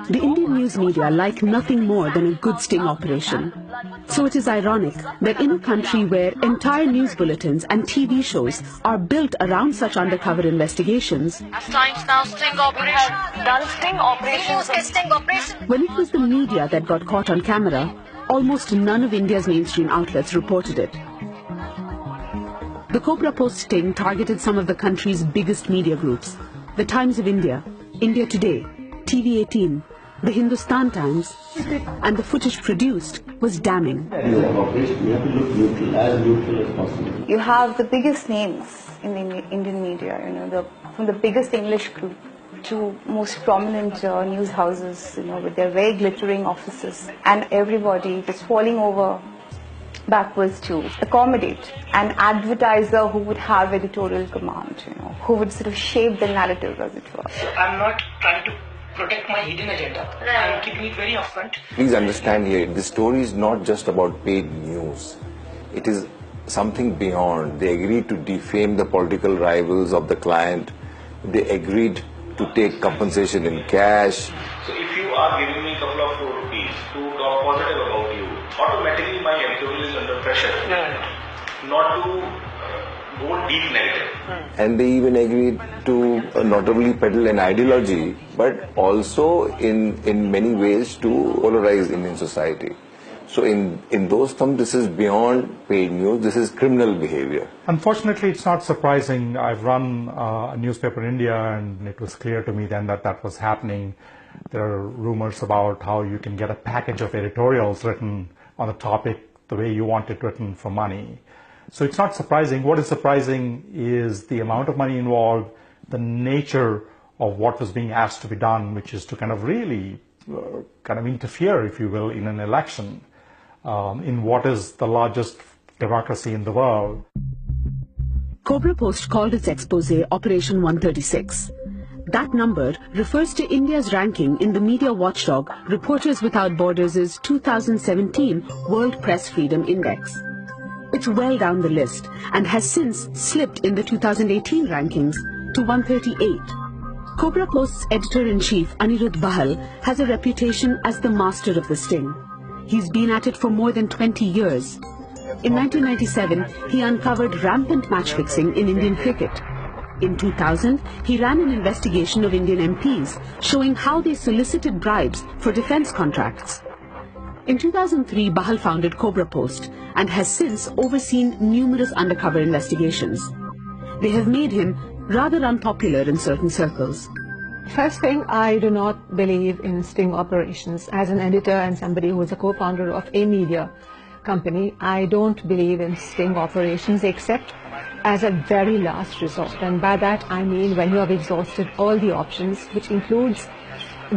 The Indian news media like nothing more than a good sting operation. So it is ironic that in a country where entire news bulletins and TV shows are built around such undercover investigations, As times now, sting operation. Done sting operation. When it was the media that got caught on camera, almost none of India's mainstream outlets reported it. The Cobra Post sting targeted some of the country's biggest media groups: The Times of India, India Today, TV18, The Hindustan Times, and the footage produced was damning. You have to look neutral, as neutral as possible. You have the biggest names in the Indian media, from the biggest English group to most prominent news houses, with their very glittering offices, and everybody just falling over backwards to accommodate an advertiser who would have editorial command, who would sort of shape the narrative, as it were. I'm not trying to protect my hidden agenda. I'm keeping it very upfront. Please understand here, the story is not just about paid news. It is something beyond. They agreed to defame the political rivals of the client. They agreed to take compensation in cash. So if you are giving me a couple of rupees to talk positive about you, automatically my editorial is under pressure. Not to go deep negative. And they even agreed to not only peddle an ideology, but also in many ways to polarize Indian society. So in those terms, this is beyond paid news, this is criminal behavior. Unfortunately, it's not surprising. I've run a newspaper in India, and it was clear to me then that was happening. There are rumors about how you can get a package of editorials written on the topic the way you want it written for money. So it's not surprising. What is surprising is the amount of money involved, the nature of what was being asked to be done, which is to kind of really interfere, if you will, in an election, in what is the largest democracy in the world. Cobra Post called its expose Operation 136. That number refers to India's ranking in the media watchdog Reporters Without Borders' 2017 World Press Freedom Index. It's well down the list and has since slipped in the 2018 rankings to 138. Cobra Post's editor-in-chief Anirudh Bahal has a reputation as the master of the sting. He's been at it for more than 20 years. In 1997, he uncovered rampant match-fixing in Indian cricket. In 2000, he ran an investigation of Indian MPs, showing how they solicited bribes for defense contracts. In 2003, Bahal founded Cobra Post and has since overseen numerous undercover investigations. They have made him rather unpopular in certain circles. First thing, I do not believe in sting operations. As an editor and somebody who is a co-founder of a media company, I don't believe in sting operations except as a very last resort. And by that I mean when you have exhausted all the options, which includes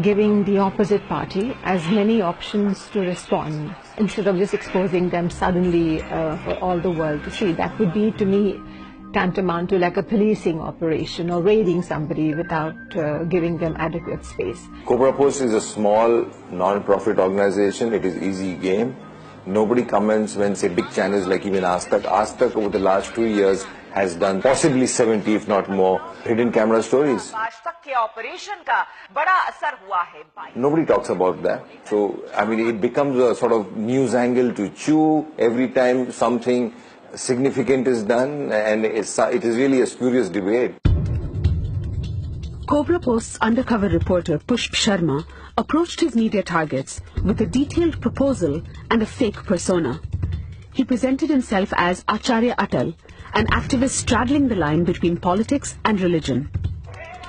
giving the opposite party as many options to respond instead of just exposing them suddenly for all the world to see. That would be, to me, tantamount to like a policing operation or raiding somebody without giving them adequate space. Cobra Post is a small non-profit organization. It is easy game. Nobody comments when, say, big channels like even Aaj Tak. Aaj Tak over the last 2 years has done possibly 70, if not more, hidden camera stories. Nobody talks about that. So, I mean, it becomes a sort of news angle to chew every time something significant is done, and it is really a spurious debate. Cobra Post's undercover reporter Pushp Sharma approached his media targets with a detailed proposal and a fake persona. He presented himself as Acharya Atal, an activist straddling the line between politics and religion.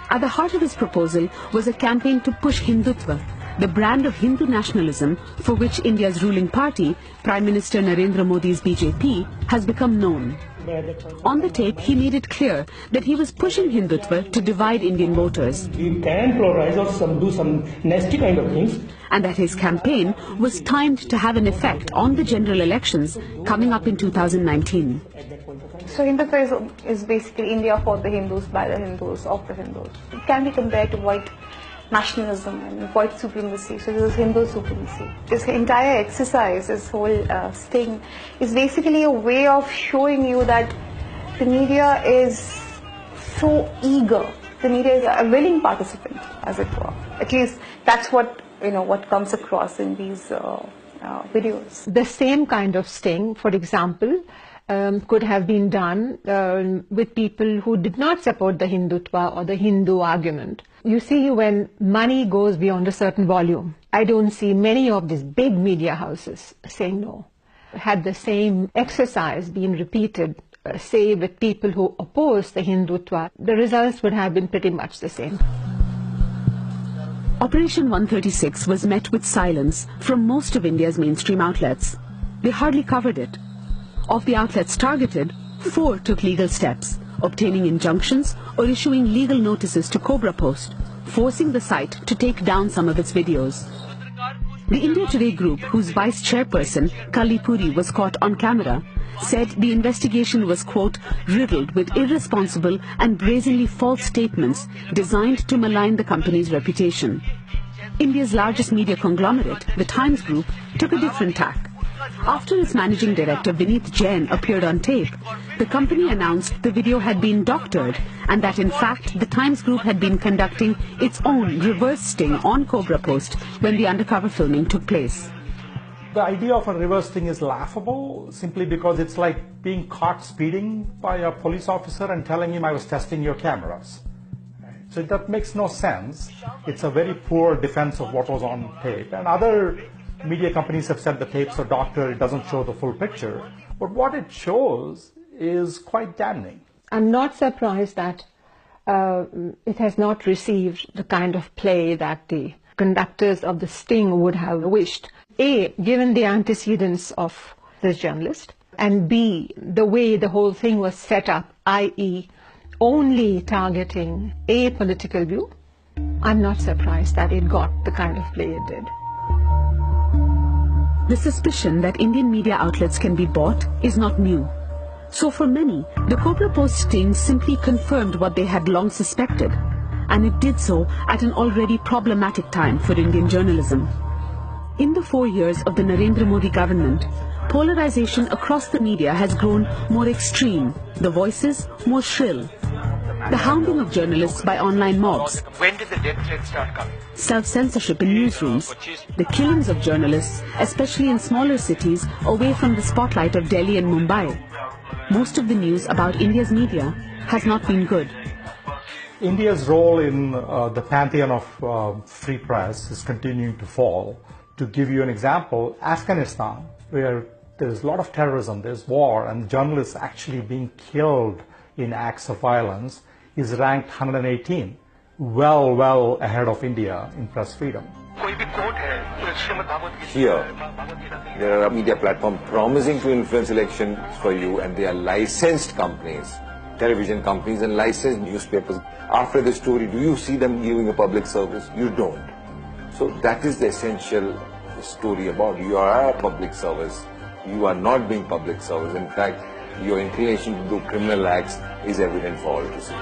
At the heart of his proposal was a campaign to push Hindutva, the brand of Hindu nationalism for which India's ruling party, Prime Minister Narendra Modi's BJP, has become known. On the tape, he made it clear that he was pushing Hindutva to divide Indian voters. We can polarize or do some nasty kind of things. And that his campaign was timed to have an effect on the general elections coming up in 2019. So Hindutva is basically India for the Hindus, by the Hindus, of the Hindus. It can be compared to white nationalism and white supremacy. So this is Hindu supremacy. This entire exercise, this whole sting, is basically a way of showing you that the media is so eager. The media is a willing participant, as it were. At least that's what what comes across in these videos. The same kind of sting, for example, could have been done with people who did not support the Hindutva or the Hindu argument. You see, when money goes beyond a certain volume, I don't see many of these big media houses saying no. Had the same exercise been repeated, say with people who oppose the Hindutva, the results would have been pretty much the same. Operation 136 was met with silence from most of India's mainstream outlets. They hardly covered it. Of the outlets targeted, 4 took legal steps, obtaining injunctions or issuing legal notices to Cobra Post, forcing the site to take down some of its videos. The India Today group, whose vice chairperson, Kalli Puri, was caught on camera, said the investigation was, quote, riddled with irresponsible and brazenly false statements designed to malign the company's reputation. India's largest media conglomerate, the Times Group, took a different tack. After its managing director Vineet Jain appeared on tape, the company announced the video had been doctored and that in fact the Times Group had been conducting its own reverse sting on Cobra Post when the undercover filming took place. The idea of a reverse sting is laughable simply because it's like being caught speeding by a police officer and telling him I was testing your cameras. So that makes no sense. It's a very poor defense of what was on tape. And other media companies have said the tapes are doctored, it doesn't show the full picture. But what it shows is quite damning. I'm not surprised that it has not received the kind of play that the conductors of the sting would have wished. A, given the antecedents of this journalist, and B, the way the whole thing was set up, i.e. only targeting a political view, I'm not surprised that it got the kind of play it did. The suspicion that Indian media outlets can be bought is not new. So for many, the Cobra Post sting simply confirmed what they had long suspected, and it did so at an already problematic time for Indian journalism. In the 4 years of the Narendra Modi government, polarization across the media has grown more extreme, the voices more shrill. The hounding of journalists by online mobs, When did the death threats start coming? self-censorship in newsrooms, the killings of journalists, especially in smaller cities away from the spotlight of Delhi and Mumbai. Most of the news about India's media has not been good. India's role in the pantheon of free press is continuing to fall. To give you an example, Afghanistan, where there's a lot of terrorism, there's war, and journalists actually being killed in acts of violence, is ranked 118, well ahead of India in press freedom. Here, there are media platforms promising to influence elections for you, and they are licensed companies, television companies and licensed newspapers. After the story, do you see them giving a public service? You don't. So that is the essential story about you are a public service. You are not being public service. In fact, your inclination to do criminal acts is evident for all to see.